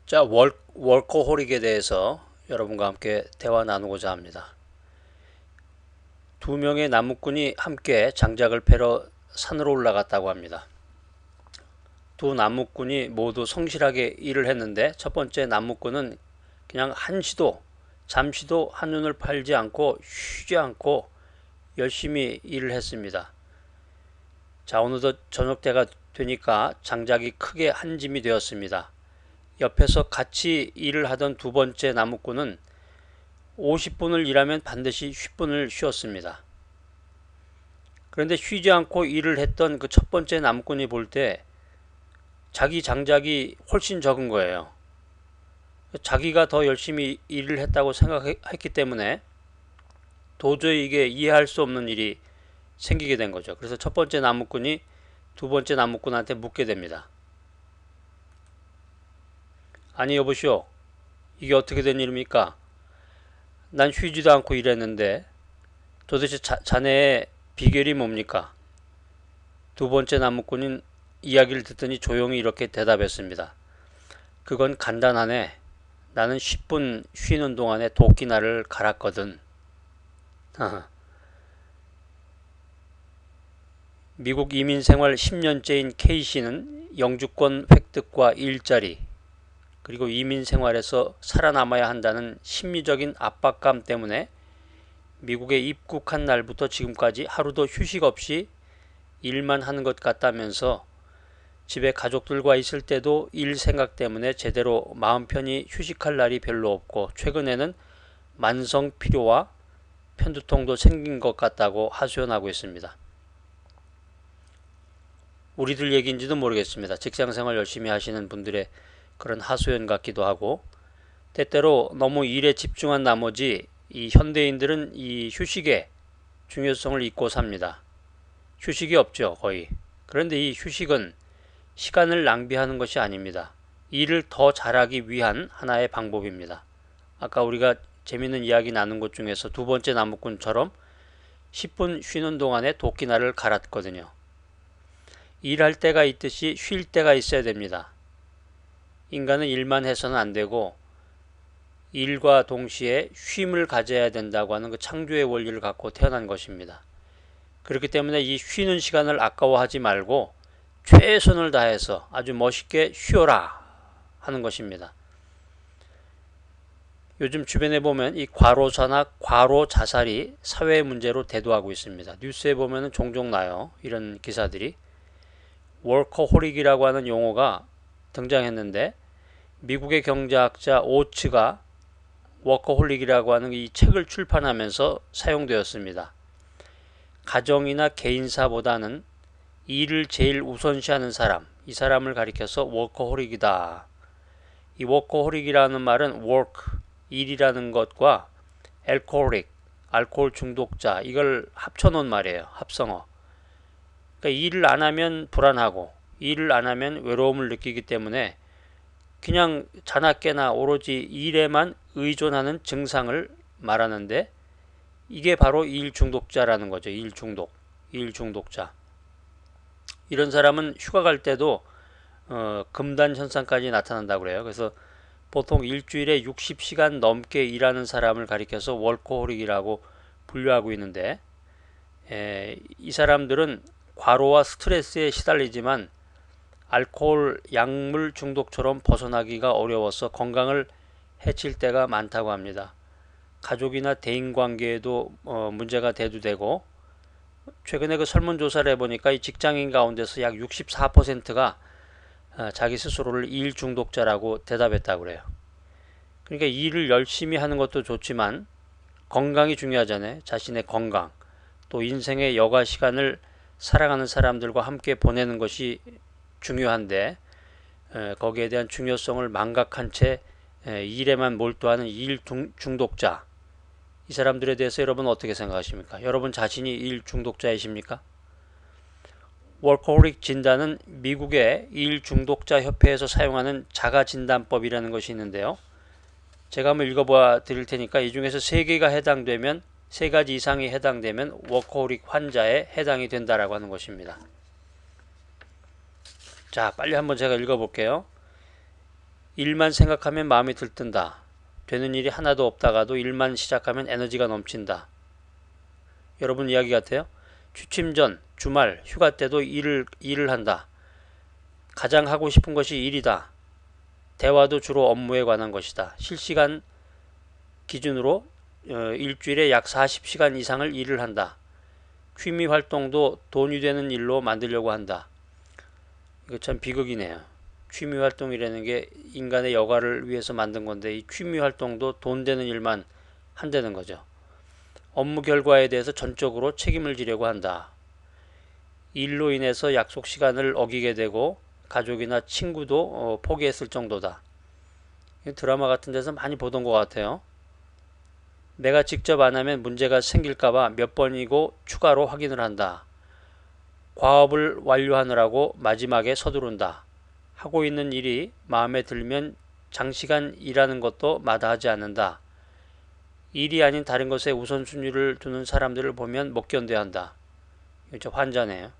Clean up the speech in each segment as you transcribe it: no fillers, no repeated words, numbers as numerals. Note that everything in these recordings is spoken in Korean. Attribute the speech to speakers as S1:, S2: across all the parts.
S1: 자, 월커홀릭에 대해서 여러분과 함께 대화 나누고자 합니다. 두 명의 나무꾼이 함께 장작을 패러 산으로 올라갔다고 합니다. 두 나무꾼이 모두 성실하게 일을 했는데 첫 번째 나무꾼은 그냥 잠시도 한눈을 팔지 않고 쉬지 않고 열심히 일을 했습니다. 자, 어느덧 저녁 때가 되니까 장작이 크게 한 짐이 되었습니다. 옆에서 같이 일을 하던 두 번째 나무꾼은 50분을 일하면 반드시 10분을 쉬었습니다. 그런데 쉬지 않고 일을 했던 그 첫 번째 나무꾼이 볼 때 자기 장작이 훨씬 적은 거예요. 자기가 더 열심히 일을 했다고 생각했기 때문에 도저히 이게 이해할 수 없는 일이 생기게 된 거죠. 그래서 첫 번째 나무꾼이 두 번째 나무꾼한테 묻게 됩니다. 아니 여보시오, 이게 어떻게 된 일입니까? 난 쉬지도 않고 일했는데 도대체 자네의 비결이 뭡니까? 두 번째 나무꾼인 이야기를 듣더니 조용히 이렇게 대답했습니다. 그건 간단하네. 나는 10분 쉬는 동안에 도끼날을 갈았거든. 미국 이민 생활 10년째인 K씨는 영주권 획득과 일자리, 그리고 이민 생활에서 살아남아야 한다는 심리적인 압박감 때문에 미국에 입국한 날부터 지금까지 하루도 휴식 없이 일만 하는 것 같다면서 집에 가족들과 있을 때도 일 생각 때문에 제대로 마음 편히 휴식할 날이 별로 없고 최근에는 만성 피로와 편두통도 생긴 것 같다고 하소연하고 있습니다. 우리들 얘기인지도 모르겠습니다. 직장생활 열심히 하시는 분들의 그런 하소연 같기도 하고, 때때로 너무 일에 집중한 나머지 이 현대인들은 이 휴식의 중요성을 잊고 삽니다. 휴식이 없죠, 거의. 그런데 이 휴식은 시간을 낭비하는 것이 아닙니다. 일을 더 잘하기 위한 하나의 방법입니다. 아까 우리가 재밌는 이야기 나눈 것 중에서 두 번째 나무꾼처럼 10분 쉬는 동안에 도끼날을 갈았거든요. 일할 때가 있듯이 쉴 때가 있어야 됩니다. 인간은 일만 해서는 안 되고 일과 동시에 쉼을 가져야 된다고 하는 그 창조의 원리를 갖고 태어난 것입니다. 그렇기 때문에 이 쉬는 시간을 아까워하지 말고 최선을 다해서 아주 멋있게 쉬어라 하는 것입니다. 요즘 주변에 보면 이 과로사나 과로 자살이 사회 문제로 대두하고 있습니다. 뉴스에 보면 종종 나요. 이런 기사들이. 워커홀릭이라고 하는 용어가 등장했는데 미국의 경제학자 오츠가 워커홀릭이라고 하는 이 책을 출판하면서 사용되었습니다. 가정이나 개인사보다는 일을 제일 우선시하는 사람, 이 사람을 가리켜서 워커홀릭이다. 이 워커홀릭이라는 말은 work, 일이라는 것과 alcoholic, 알코올 중독자, 이걸 합쳐놓은 말이에요. 합성어. 그러니까 일을 안 하면 불안하고 일을 안 하면 외로움을 느끼기 때문에 그냥 자나깨나 오로지 일에만 의존하는 증상을 말하는데 이게 바로 일 중독자라는 거죠. 일 중독자. 이런 사람은 휴가 갈 때도 금단 현상까지 나타난다고 그래요. 그래서 보통 일주일에 60시간 넘게 일하는 사람을 가리켜서 월코홀릭이라고 분류하고 있는데 이 사람들은 과로와 스트레스에 시달리지만 알코올 약물 중독처럼 벗어나기가 어려워서 건강을 해칠 때가 많다고 합니다. 가족이나 대인관계에도 문제가 대두되고 최근에 그 설문조사를 해보니까 이 직장인 가운데서 약 64%가 자기 스스로를 일 중독자라고 대답했다고 그래요. 그러니까 일을 열심히 하는 것도 좋지만 건강이 중요하잖아요. 자신의 건강, 또 인생의 여가 시간을 사랑하는 사람들과 함께 보내는 것이 중요한데 거기에 대한 중요성을 망각한 채 일에만 몰두하는 일 중독자, 이 사람들에 대해서 여러분 어떻게 생각하십니까? 여러분 자신이 일 중독자이십니까? 워커홀릭 진단은 미국의 일 중독자 협회에서 사용하는 자가진단법이라는 것이 있는데요. 제가 한번 읽어봐 드릴 테니까 이 중에서 3개가 해당되면 3가지 이상이 해당되면 워커홀릭 환자에 해당이 된다라고 하는 것입니다. 자, 빨리 한번 제가 읽어볼게요. 일만 생각하면 마음이 들뜬다. 되는 일이 하나도 없다가도 일만 시작하면 에너지가 넘친다. 여러분 이야기 같아요? 취침 전, 주말, 휴가 때도 일을 한다. 가장 하고 싶은 것이 일이다. 대화도 주로 업무에 관한 것이다. 실시간 기준으로 일주일에 약 40시간 이상을 일을 한다. 취미 활동도 돈이 되는 일로 만들려고 한다. 이거 참 비극이네요. 취미 활동이라는 게 인간의 여가를 위해서 만든 건데 이 취미 활동도 돈 되는 일만 한다는 거죠. 업무 결과에 대해서 전적으로 책임을 지려고 한다. 일로 인해서 약속 시간을 어기게 되고 가족이나 친구도 포기했을 정도다. 드라마 같은 데서 많이 보던 것 같아요. 내가 직접 안 하면 문제가 생길까봐 몇 번이고 추가로 확인을 한다. 과업을 완료하느라고 마지막에 서두른다. 하고 있는 일이 마음에 들면 장시간 일하는 것도 마다하지 않는다. 일이 아닌 다른 것에 우선순위를 두는 사람들을 보면 못 견뎌한다. 이거 환자네요.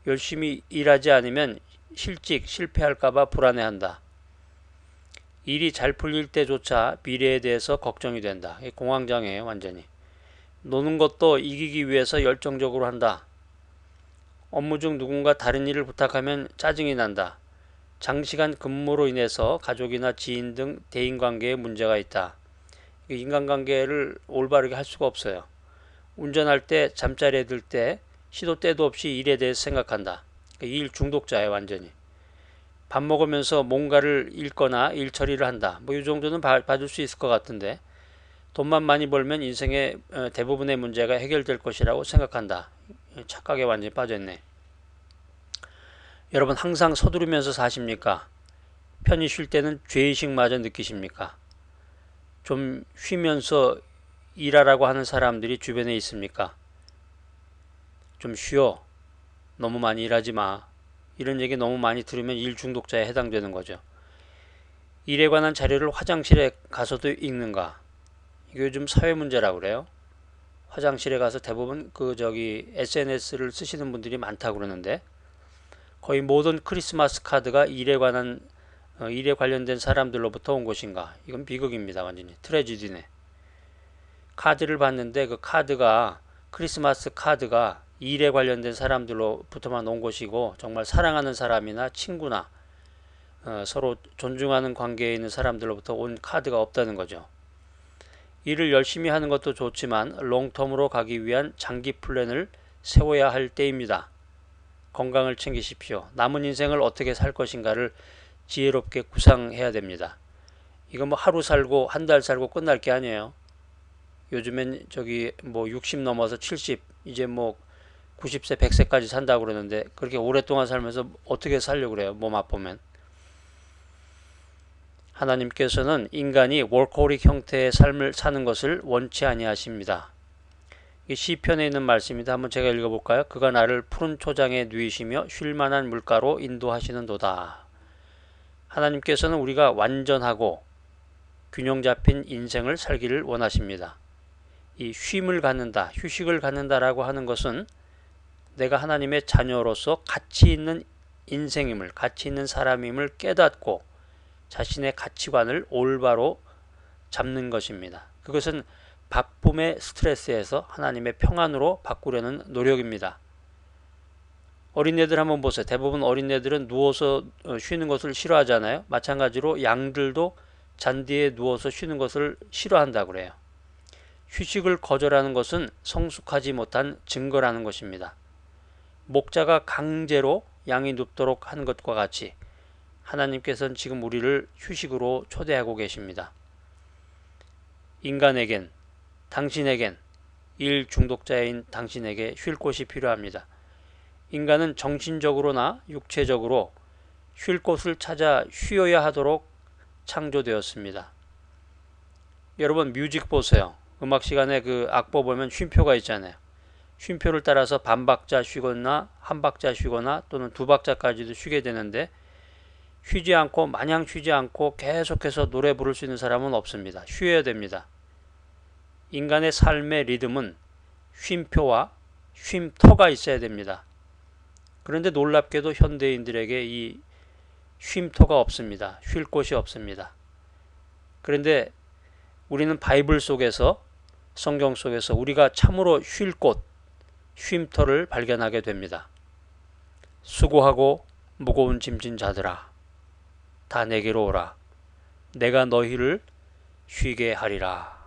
S1: 열심히 일하지 않으면 실패할까봐 불안해한다. 일이 잘 풀릴 때조차 미래에 대해서 걱정이 된다. 공황장애예요, 완전히. 노는 것도 이기기 위해서 열정적으로 한다. 업무 중 누군가 다른 일을 부탁하면 짜증이 난다. 장시간 근무로 인해서 가족이나 지인 등 대인관계에 문제가 있다. 인간관계를 올바르게 할 수가 없어요. 운전할 때, 잠자리에 들 때, 시도 때도 없이 일에 대해서 생각한다. 일 중독자예요, 완전히. 밥 먹으면서 뭔가를 읽거나 일 처리를 한다. 뭐 이 정도는 봐줄 수 있을 것 같은데 돈만 많이 벌면 인생의 대부분의 문제가 해결될 것이라고 생각한다. 착각에 완전히 빠졌네. 여러분 항상 서두르면서 사십니까? 편히 쉴 때는 죄의식마저 느끼십니까? 좀 쉬면서 일하라고 하는 사람들이 주변에 있습니까? 좀 쉬어. 너무 많이 일하지 마. 이런 얘기 너무 많이 들으면 일 중독자에 해당되는 거죠. 일에 관한 자료를 화장실에 가서도 읽는가? 이게 요즘 사회 문제라고 그래요. 화장실에 가서 대부분 SNS를 쓰시는 분들이 많다고 그러는데 거의 모든 크리스마스 카드가 일에 관련된 사람들로부터 온 것인가? 이건 비극입니다. 완전히 트레지디네. 카드를 봤는데 그 크리스마스 카드가 일에 관련된 사람들로부터만 온 것이고 정말 사랑하는 사람이나 친구나 서로 존중하는 관계에 있는 사람들로부터 온 카드가 없다는 거죠. 일을 열심히 하는 것도 좋지만 롱텀으로 가기 위한 장기 플랜을 세워야 할 때입니다. 건강을 챙기십시오. 남은 인생을 어떻게 살 것인가를 지혜롭게 구상해야 됩니다. 이거 뭐 하루 살고 한 달 살고 끝날 게 아니에요. 요즘엔 60 넘어서 70 이제 90세 100세까지 산다고 그러는데 그렇게 오랫동안 살면서 어떻게 살려고 그래요? 몸 아프면. 하나님께서는 인간이 워커홀릭 형태의 삶을 사는 것을 원치 아니하십니다. 이 시편에 있는 말씀입니다. 한번 제가 읽어볼까요? 그가 나를 푸른 초장에 누이시며 쉴만한 물가로 인도하시는도다. 하나님께서는 우리가 완전하고 균형 잡힌 인생을 살기를 원하십니다. 이 쉼을 갖는다, 휴식을 갖는다라고 하는 것은 내가 하나님의 자녀로서 가치 있는 인생임을, 가치 있는 사람임을 깨닫고 자신의 가치관을 올바로 잡는 것입니다. 그것은 바쁨의 스트레스에서 하나님의 평안으로 바꾸려는 노력입니다. 어린애들 한번 보세요. 대부분 어린애들은 누워서 쉬는 것을 싫어하잖아요. 마찬가지로 양들도 잔디에 누워서 쉬는 것을 싫어한다고 그래요. 휴식을 거절하는 것은 성숙하지 못한 증거라는 것입니다. 목자가 강제로 양이 눕도록 하는 것과 같이 하나님께서는 지금 우리를 휴식으로 초대하고 계십니다. 인간에겐, 당신에겐, 일 중독자인 당신에게 쉴 곳이 필요합니다. 인간은 정신적으로나 육체적으로 쉴 곳을 찾아 쉬어야 하도록 창조되었습니다. 여러분 뮤직 보세요. 음악 시간에 그 악보 보면 쉼표가 있잖아요. 쉼표를 따라서 반박자 쉬거나 한 박자 쉬거나 또는 두 박자까지도 쉬게 되는데 마냥 쉬지 않고 계속해서 노래 부를 수 있는 사람은 없습니다. 쉬어야 됩니다. 인간의 삶의 리듬은 쉼표와 쉼터가 있어야 됩니다. 그런데 놀랍게도 현대인들에게 이 쉼터가 없습니다. 쉴 곳이 없습니다. 그런데 우리는 바이블 속에서, 성경 속에서 우리가 참으로 쉴 곳, 쉼터를 발견하게 됩니다. 수고하고 무거운 짐진 자들아, 다 내게로 오라. 내가 너희를 쉬게 하리라.